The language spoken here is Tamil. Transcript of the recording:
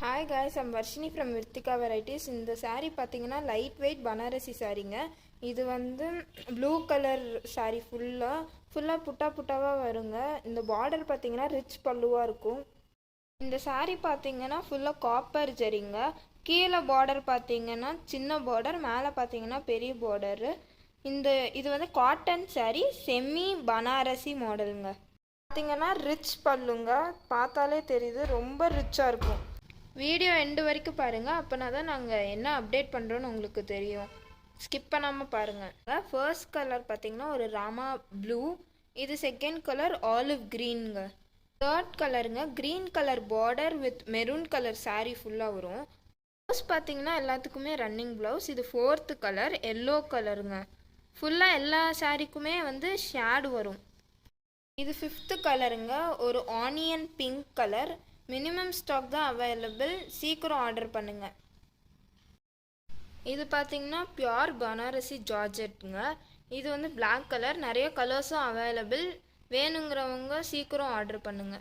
Hi guys, I'm Varshini from Virtika Varieties. இந்த saree பார்த்தீங்கன்னா லைட் வெயிட் பனாரசி சாரீங்க. இது வந்து ப்ளூ கலர் saree ஃபுல்லாக புட்டாவாக வருங்க. இந்த பார்டர் பார்த்தீங்கன்னா ரிச் பல்லுவாக இருக்கும். இந்த saree பார்த்தீங்கன்னா ஃபுல்லாக காப்பர் ஜரிங்க. கீழே பார்டர் பார்த்தீங்கன்னா சின்ன பார்டர், மேலே பார்த்தீங்கன்னா பெரிய பார்டரு. இது வந்து காட்டன் saree, செமி பனாரசி மாடலுங்க. பார்த்தீங்கன்னா ரிச் பல்லுங்க, பார்த்தாலே தெரியுது, ரொம்ப ரிச்சாக இருக்கும். வீடியோ எண்டு வரைக்கும் பாருங்கள், அப்போனா தான் நாங்கள் என்ன அப்டேட் பண்ணுறோன்னு உங்களுக்கு தெரியும். ஸ்கிப் பண்ணாமல் பாருங்கள். ஃபர்ஸ்ட் கலர் பார்த்தீங்கன்னா ஒரு ராமா ப்ளூ, இது செகண்ட் கலர் ஆலிவ் க்ரீனுங்க. தேர்ட் கலருங்க green colour border with maroon colour saree ஃபுல்லாக வரும். ப்ளவுஸ் பார்த்தீங்கன்னா எல்லாத்துக்குமே ரன்னிங் ப்ளவுஸ். இது ஃபோர்த்து கலர் எல்லோ கலருங்க. ஃபுல்லாக எல்லா சாரீக்குமே வந்து ஷேடு வரும். இது ஃபிஃப்த்து கலருங்க, ஒரு onion pink colour. Minimum stock தான் அவைலபிள், சீக்கிரம் ஆர்டர் பண்ணுங்க. இது பார்த்தீங்கன்னா பியோர் பனாரசி ஜார்ஜெட்டுங்க. இது வந்து பிளாக் கலர், நிறைய கலர்ஸும் அவைலபிள். வேணுங்கிறவங்க சீக்கிரம் ஆர்டர் பண்ணுங்க.